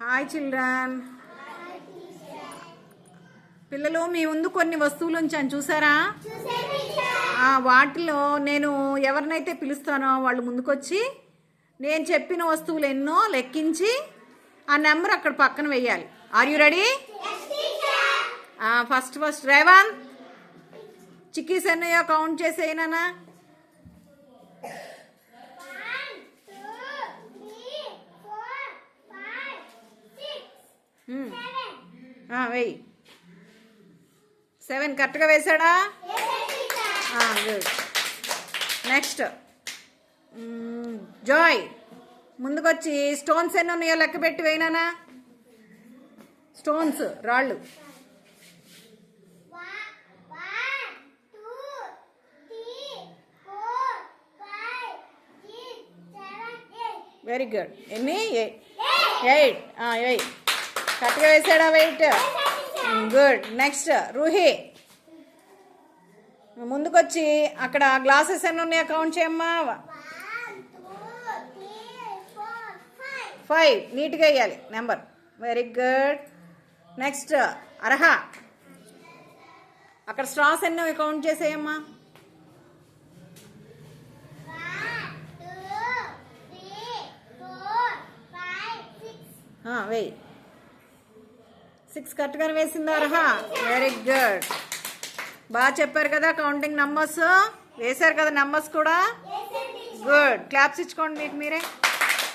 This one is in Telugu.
Hi children. పిల్లలు, మీ ముందు కొన్ని వస్తువులు ఉంచాను, చూసారా? వాటిలో నేను ఎవరినైతే పిలుస్తానో వాళ్ళు ముందుకొచ్చి నేను చెప్పిన వస్తువులు ఎన్నో లెక్కించి ఆ నెంబర్ అక్కడ పక్కన వెయ్యాలి. Are you ready? First Revanth, chikkis ఎన్నయో కౌంట్ చేసేయనా? వెయ్యి. 7 కరెక్ట్గా వేసాడా? గుడ్. నెక్స్ట్ జాయ్, ముందుకొచ్చి స్టోన్స్ ఎన్ని ఉన్నాయో లెక్క పెట్టి వేయినా. స్టోన్స్, రాళ్ళు. Very good. ఎన్ని? 8. వెయ్యి. కరెక్ట్గా వేసాడా? వెయిట్. గుడ్. నెక్స్ట్ రూహి, ముందుకొచ్చి అక్కడ గ్లాసెస్ ఎన్ని ఉన్నాయో కౌంట్ చేయమ్మా. 5 నీట్గా వేయాలి number. Very good. Next Arha, అక్కడ స్ట్రాస్ ఎన్నో కౌంట్ చేసేయమ్మా. 6 కరెక్ట్గానే వేసిందా అర్హ? Very good. బాగా చెప్పారు కదా కౌంటింగ్ నంబర్స్. వేశారు కదా నంబర్స్ కూడా. గుడ్. క్లాప్స్ ఇచ్చుకోండి మీకు మీరే.